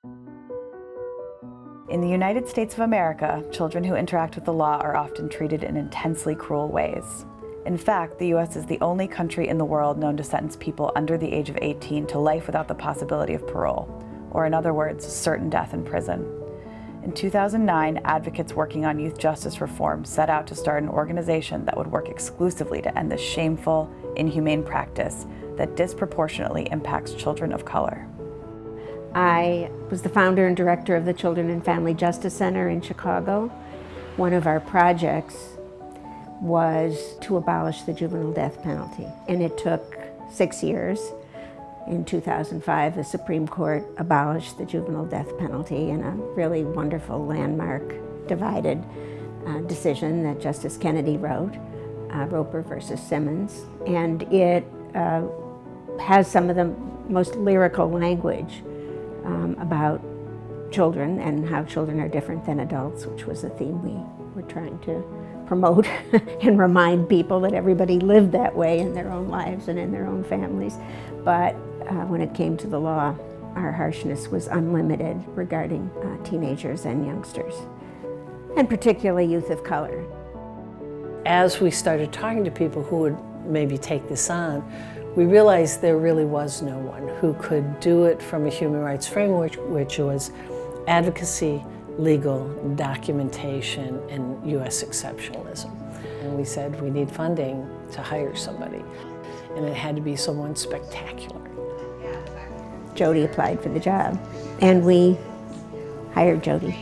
In the United States of America, children who interact with the law are often treated in intensely cruel ways. In fact, the U.S. is the only country in the world known to sentence people under the age of 18 to life without the possibility of parole, or in other words, certain death in prison. In 2009, advocates working on youth justice reform set out to start an organization that would work exclusively to end this shameful, inhumane practice that disproportionately impacts children of color. I was the founder and director of the Children and Family Justice Center in Chicago. One of our projects was to abolish the juvenile death penalty, and it took 6 years. In 2005, the Supreme Court abolished the juvenile death penalty in a really wonderful landmark divided decision that Justice Kennedy wrote, Roper versus Simmons, and it has some of the most lyrical language about children and how children are different than adults, which was a theme we were trying to promote and remind people that everybody lived that way in their own lives and in their own families. But when it came to the law, our harshness was unlimited regarding teenagers and youngsters, and particularly youth of color. As we started talking to people who would maybe take this on, we realized there really was no one who could do it from a human rights framework, which was advocacy, legal, documentation, and U.S. exceptionalism. And we said we need funding to hire somebody, and it had to be someone spectacular. Jody applied for the job, and we hired Jody.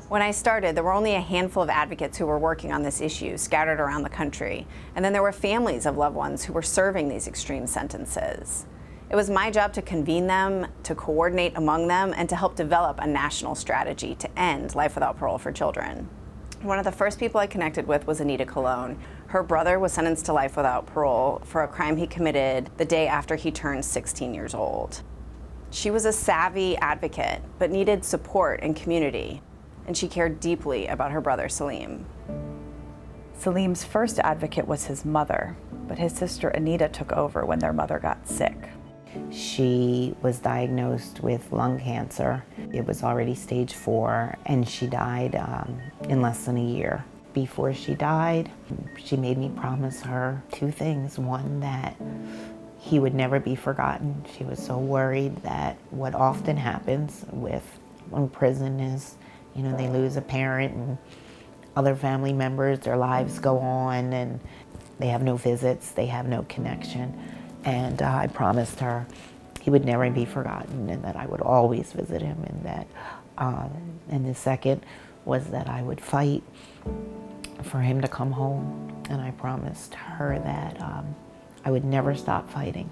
When I started, there were only a handful of advocates who were working on this issue scattered around the country. And then there were families of loved ones who were serving these extreme sentences. It was my job to convene them, to coordinate among them, and to help develop a national strategy to end life without parole for children. One of the first people I connected with was Anita Colón. Her brother was sentenced to life without parole for a crime he committed the day after he turned 16 years old. She was a savvy advocate, but needed support and community. And she cared deeply about her brother, Saleem. Saleem's first advocate was his mother, but his sister Anita took over when their mother got sick. She was diagnosed with lung cancer. It was already stage 4, and she died in less than a year. Before she died, she made me promise her 2 things. One, that he would never be forgotten. She was so worried that what often happens when prison is, you know, they lose a parent and other family members, their lives go on, and they have no visits, they have no connection. And I promised her he would never be forgotten, and that I would always visit him, and that, and the second was that I would fight for him to come home. And I promised her that I would never stop fighting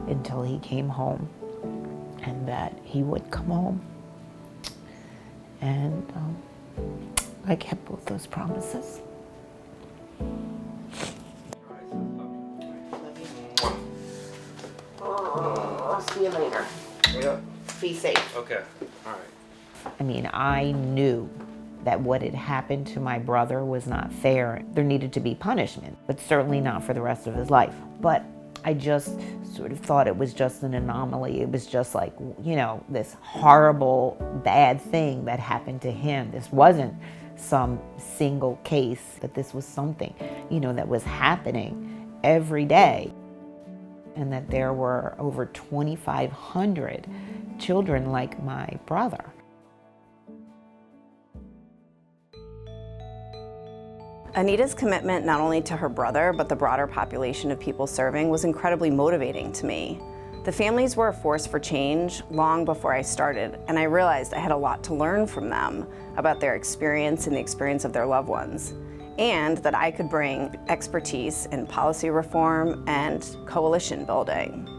until he came home, and that he would come home. And I kept both those promises. I'll see you later. Yep. Be safe. Okay. All right. I mean, I knew that what had happened to my brother was not fair. There needed to be punishment, but certainly not for the rest of his life. But I just sort of thought it was just an anomaly. It was just like, you know, this horrible, bad thing that happened to him. This wasn't some single case, but this was something, you know, that was happening every day. And that there were over 2,500 children like my brother. Anita's commitment not only to her brother, but the broader population of people serving was incredibly motivating to me. The families were a force for change long before I started, and I realized I had a lot to learn from them about their experience and the experience of their loved ones, and that I could bring expertise in policy reform and coalition building.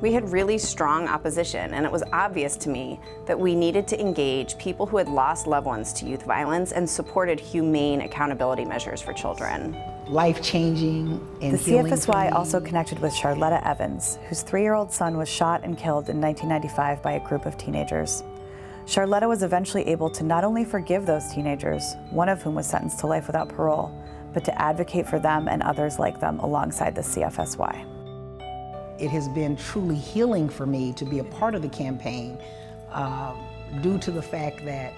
We had really strong opposition, and it was obvious to me that we needed to engage people who had lost loved ones to youth violence and supported humane accountability measures for children. Life-changing and The healing for CFSY me. also connected with Sharletta Evans, whose 3-year-old son was shot and killed in 1995 by a group of teenagers. Sharletta was eventually able to not only forgive those teenagers, one of whom was sentenced to life without parole, but to advocate for them and others like them alongside the CFSY. it has been truly healing for me to be a part of the campaign due to the fact that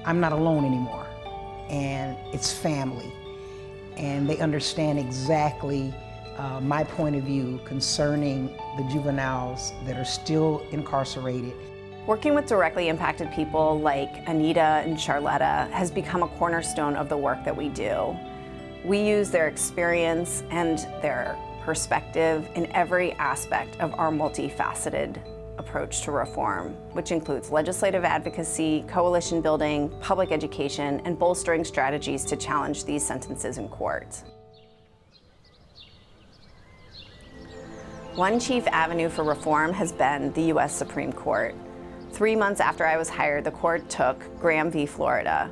I'm not alone anymore, and it's family, and they understand exactly my point of view concerning the juveniles that are still incarcerated. Working with directly impacted people like Anita and Sharletta has become a cornerstone of the work that we do. We use their experience and their perspective in every aspect of our multifaceted approach to reform, which includes legislative advocacy, coalition building, public education, and bolstering strategies to challenge these sentences in court. One chief avenue for reform has been the U.S. Supreme Court. 3 months after I was hired, the court took Graham v. Florida.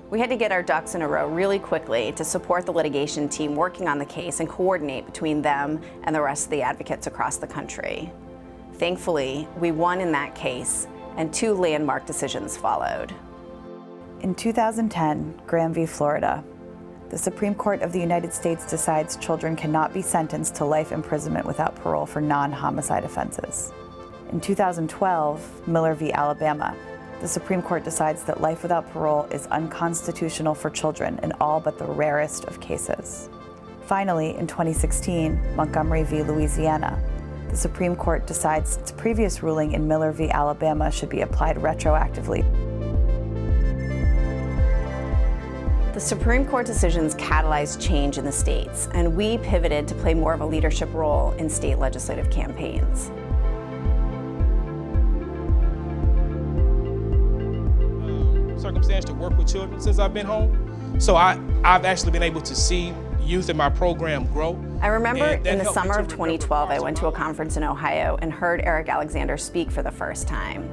We had to get our ducks in a row really quickly to support the litigation team working on the case and coordinate between them and the rest of the advocates across the country. Thankfully, we won in that case, and 2 landmark decisions followed. In 2010, Graham v. Florida, the Supreme Court of the United States decides children cannot be sentenced to life imprisonment without parole for non-homicide offenses. In 2012, Miller v. Alabama, the Supreme Court decides that life without parole is unconstitutional for children in all but the rarest of cases. Finally, in 2016, Montgomery v. Louisiana, the Supreme Court decides its previous ruling in Miller v. Alabama should be applied retroactively. The Supreme Court decisions catalyzed change in the states, and we pivoted to play more of a leadership role in state legislative campaigns. Circumstance to work with children since I've been home. So I've actually been able to see youth in my program grow. I remember in the summer of 2012, I went to a conference in Ohio and heard Eric Alexander speak for the first time.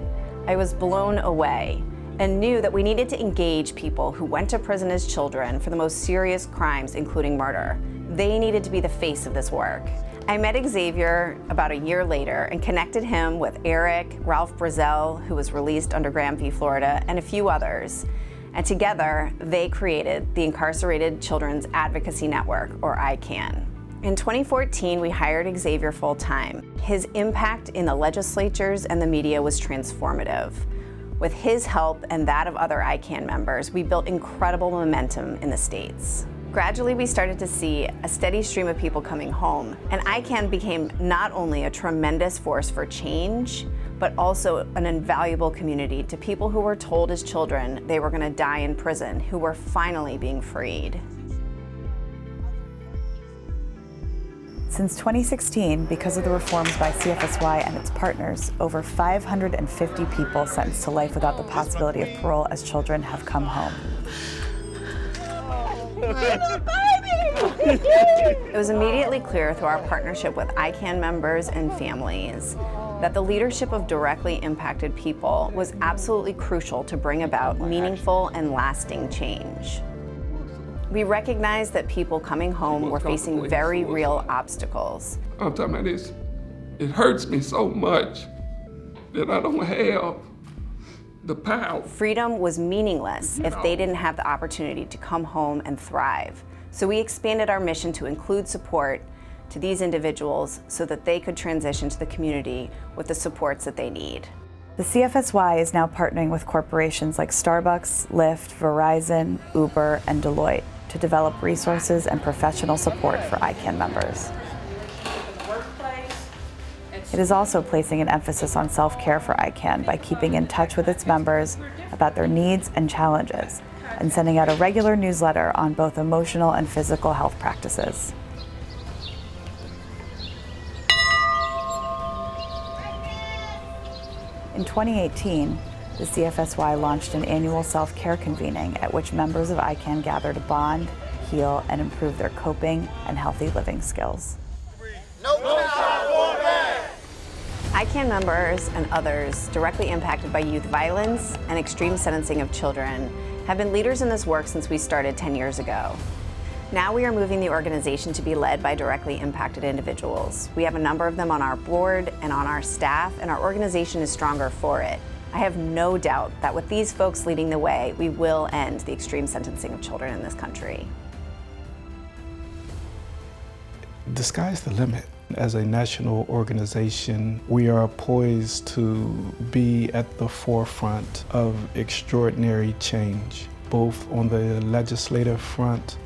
I was blown away and knew that we needed to engage people who went to prison as children for the most serious crimes, including murder. They needed to be the face of this work. I met Xavier about a year later and connected him with Eric, Ralph Brazel, who was released under Graham v. Florida, and a few others. And together, they created the Incarcerated Children's Advocacy Network, or ICAN. In 2014, we hired Xavier full-time. His impact in the legislatures and the media was transformative. With his help and that of other ICAN members, we built incredible momentum in the states. Gradually, we started to see a steady stream of people coming home, and ICAN became not only a tremendous force for change, but also an invaluable community to people who were told as children they were going to die in prison, who were finally being freed. Since 2016, because of the reforms by CFSY and its partners, over 550 people sentenced to life without the possibility of parole as children have come home. It was immediately clear through our partnership with ICAN members and families that the leadership of directly impacted people was absolutely crucial to bring about meaningful and lasting change. We recognized that people coming home were facing very real obstacles. I'm talking about this. It hurts me so much that I don't have the power. Freedom was meaningless if they didn't have the opportunity to come home and thrive. So we expanded our mission to include support to these individuals so that they could transition to the community with the supports that they need. The CFSY is now partnering with corporations like Starbucks, Lyft, Verizon, Uber, and Deloitte to develop resources and professional support for ICAN members. It is also placing an emphasis on self-care for ICAN by keeping in touch with its members about their needs and challenges, and sending out a regular newsletter on both emotional and physical health practices. In 2018, the CFSY launched an annual self-care convening at which members of ICAN gather to bond, heal, and improve their coping and healthy living skills. ICAN members and others directly impacted by youth violence and extreme sentencing of children have been leaders in this work since we started 10 years ago. Now we are moving the organization to be led by directly impacted individuals. We have a number of them on our board and on our staff, and our organization is stronger for it. I have no doubt that with these folks leading the way, we will end the extreme sentencing of children in this country. The sky's the limit. As a national organization, we are poised to be at the forefront of extraordinary change, both on the legislative front,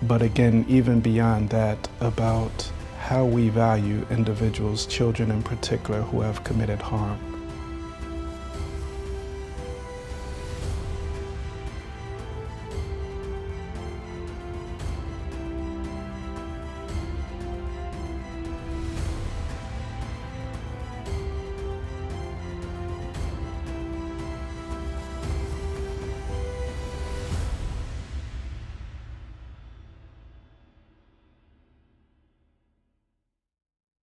but again, even beyond that, about how we value individuals, children in particular, who have committed harm.